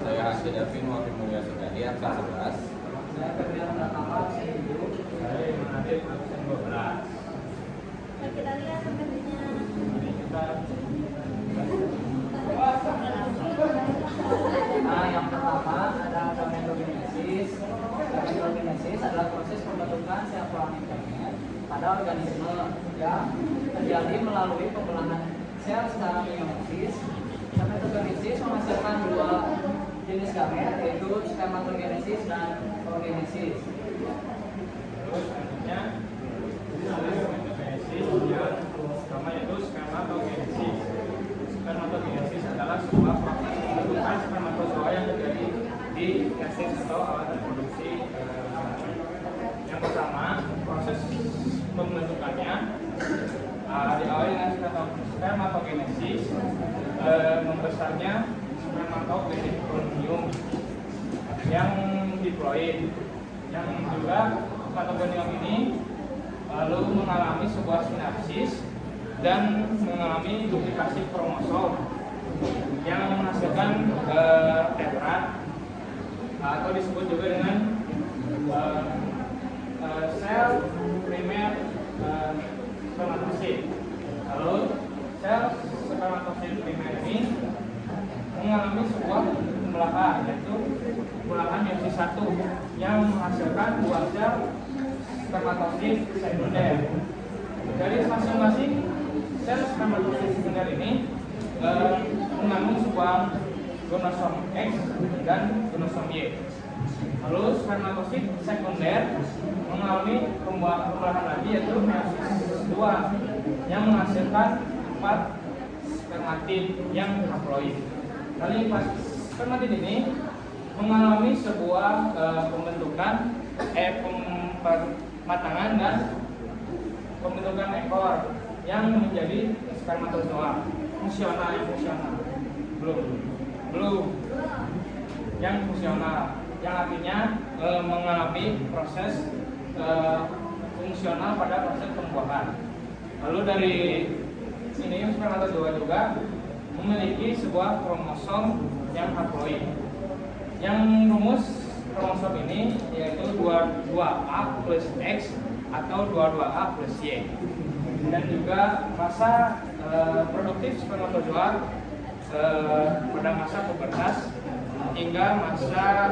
Saya Hasbi Davin Wakil Mulia Sekali Angka 11. Saya Ferdian Pratama, saya Ibu. Saya Iman Adib, absen 12. Kita lihat sebenarnya. Nah, yang pertama ada gametogenesis. Gametogenesis adalah proses pembentukan sel pelangi gamet pada organisme yang terjadi melalui pembelahan sel secara meiosis. Gametogenesis menghasilkan dua jenis gamet, yaitu spermatogenesis dan oogenesis. Terus selanjutnya spermatogenesis yang pertama yaitu spermatogenesis. Spermatogenesis adalah sebuah proses pembentukan spermatozoa yang terjadi di testis atau alat reproduksi. Yang pertama, proses pembentukannya diawali dengan spermatogenesis, membesarnya spermatogonium yang diploid, yang juga spermatogonium ini lalu mengalami sebuah sinapsis dan mengalami duplikasi kromosom yang menghasilkan tetrat atau disebut juga dengan sel primer spermatosit. Lalu sel spermatosit primer ini mengalami sebuah pembelahan, yaitu pembelahan meiosis 1 yang menghasilkan dua sel spermatosit sekunder. Dari masing-masing sel spermatosit sekunder ini mengandung sebuah gonosom X dan gonosom Y. Lalu spermatosit sekunder mengalami pembelahan lagi, yaitu meiosis 2 yang menghasilkan 4 spermatid yang haploid. Kali spermatid ini mengalami sebuah pembentukan pematangan dan pembentukan ekor yang menjadi spermatozoa fungsional. Belum yang fungsional, yang artinya mengalami proses fungsional pada proses pembuahan. Lalu dari sini spermatozoa juga memiliki sebuah kromosom yang haploid. Yang rumus kromosom ini yaitu 22A plus X atau 22A plus Y. Dan juga masa produktif spermatozoa pada masa pubertas hingga masa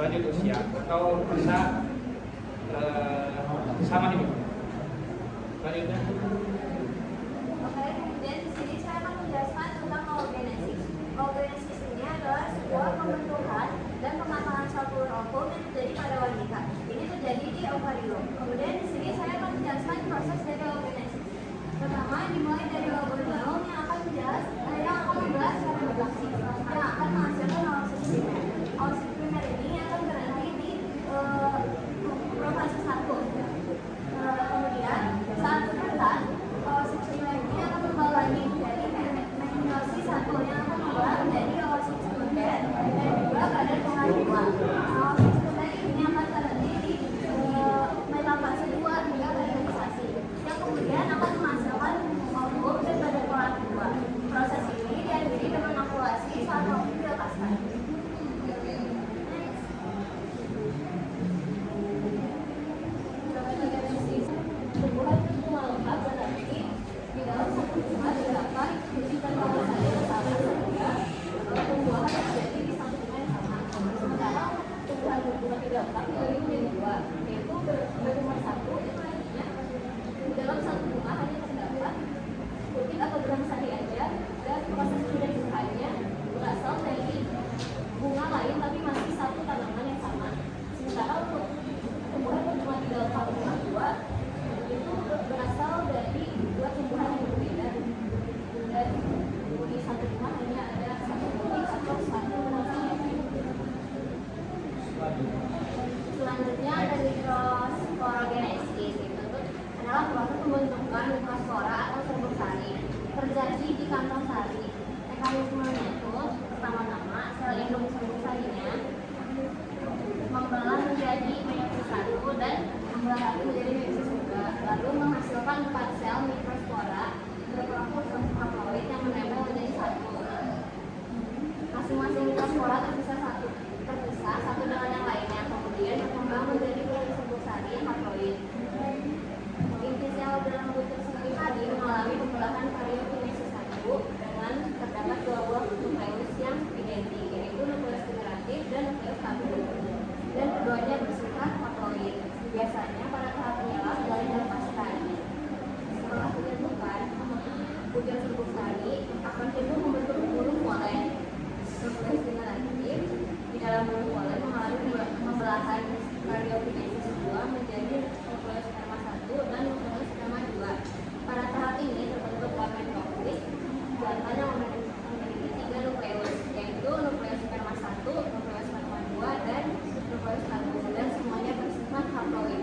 lanjut usia atau masa sama hidup. Lanjutnya. Oke, kemudian di sini saya akan menjelaskan tentang oogenesis. Oogenesis ini adalah sebuah pembentukan dan pematangan sel telur ovum yang terjadi pada wanita. Ini terjadi di ovarium. Kemudian di sini saya akan menjelaskan proses dari oogenesis. Pertama, dimulai dari oogonium yang akan membahas reproduksi, yang akan menghasilkan oosis primer. Oosis primer ini akan berhenti di profase 1. Kemudian saat pubertas kantong sari. Mekanismenya itu pertama-tama sel induk sumbu sarinya membelah menjadi meiosis 1 dan membelah lagi menjadi meiosis 2, lalu menghasilkan 4 sel mikrospora berkelompok haploid yang menempel menjadi satu. Masing-masing mikrospora terpisah satu dengan yang lainnya, kemudian berkembang menjadi sumbu sari haploid. Inti sel dalam bentuk sumbu sari mengalami pembelahan karyokinesis 1 dengan terdapat dua buah nukleus yang identik, yaitu nukleus generatif dan nukleus stabil, dan keduanya bersifat haploid. Biasanya pada tahap inilah mulai dilepaskan. Setelah pembentukan, pucuk sumbu sari akan timbul membentuk burung polen. Nukleus generatif di dalam burung polen mengalami pembelahan karyokinesis 2 menjadi nukleus sperma 1 dan nukleus sperma 2. Pada tahap ini terbentuk gametofit jantan yang memiliki 3 nukleus, yaitu nukleus sperma 1, nukleus sperma 2, dan nukleus stabil, dan semuanya bersifat haploid.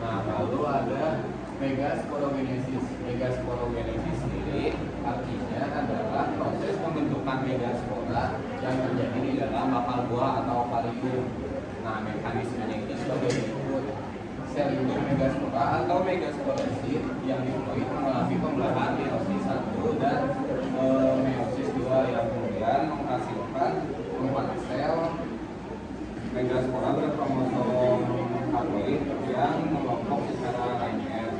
Nah, lalu ada megasporogenesis. Megasporogenesis sendiri artinya adalah proses pembentukan megaspora yang terjadi di dalam bakal buah atau valium. Nah, mekanismenya itu sebagai berikut. Sel induk megaspora atau megasporosit yang diploid mengalami pembelahan meiosis 1 dan meiosis 2 yang kemudian menghasilkan 4 sel megaspora berkromosom haploid yang mengelompok secara linear.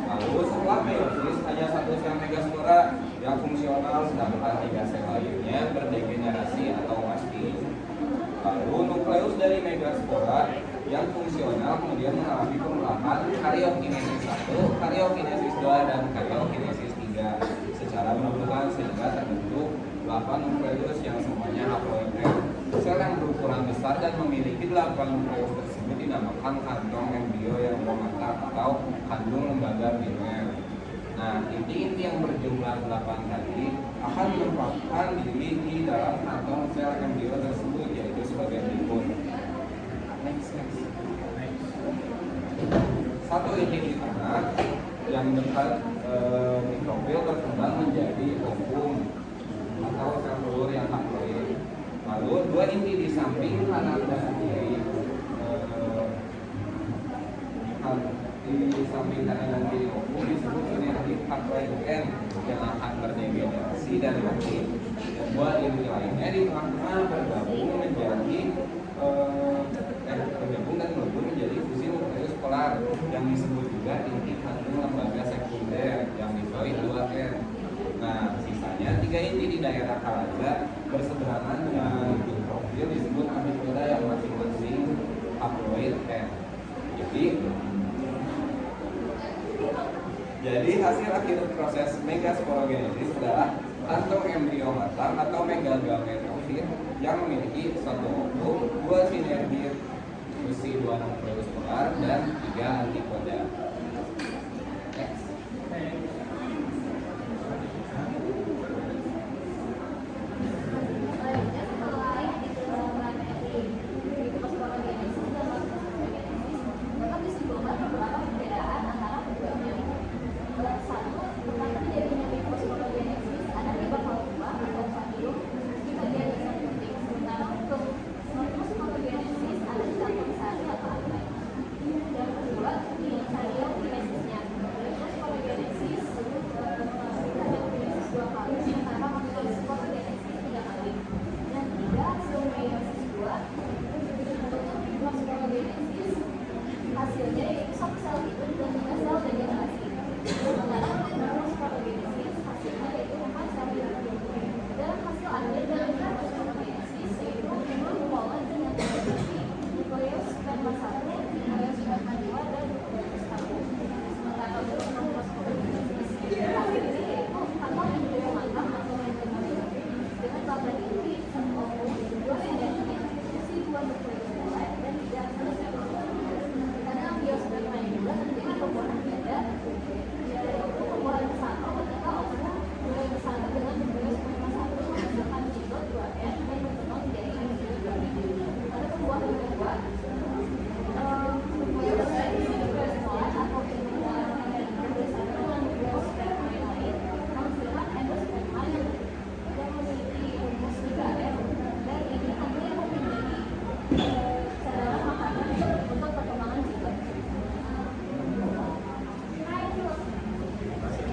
Lalu setelah meiosis hanya 1 sel megaspora yang fungsional, sedangkan 3 sel lainnya berdegenerasi atau mati. Lalu nukleus dari megaspora yang fungsional kemudian mengalami pembelahan karyokinesis 1, karyokinesis 2, dan karyokinesis 3 secara beruntukan sehingga terbentuk 8 nukleus yang semuanya haploid. Sel yang berukuran besar dan memiliki 8 nukleus tersebut dinamakan kantong embrio yang bermata atau kandung lembaga primer. Nah, inti-inti yang berjumlah 8 tadi akan menempatkan diri di dalam kantong sel embrio tersebut, yaitu sebagai berikut. Satu inti di tengah yang dekat mikrofil berkembang menjadi ovum atau sel telur yang haploid. Lalu 2 inti di samping kanan dan kiri, di samping kanan dan kiri ovum disebut sinergik haploid end yang akan berdegenerasi dan mati. 2 inti lainnya di tengah-tengah bergabung menjadi bergabung dan melebur menjadi fusi nukleus polar yang disebut juga inti kandung lembaga sekunder yang diploid 2N. Nah, sisanya 3 inti di daerah kalaja berseberangan dengan mikrofil disebut amitoda yang masing-masing haploid N. Jadi hasil akhir proses megasporogenesis adalah kantong embrio matang atau megagametofit yang memiliki 1 ovum, 2 sinergir fusi 2 nukleus polar, dan 3 antipoda. Next. Selanjutnya setelah itu mikrosporogenesis dan makrosporogenesis dapat disimpulkan beberapa perbedaan antara keduanya. Satu, tentang terjadinya mikrosporogenesis ada di bakal buah atau valium di bagian dasar puting, sementara untuk makrosporogenesis ada di kantong sari atau aktin. Yang kedua,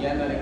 Sekian dari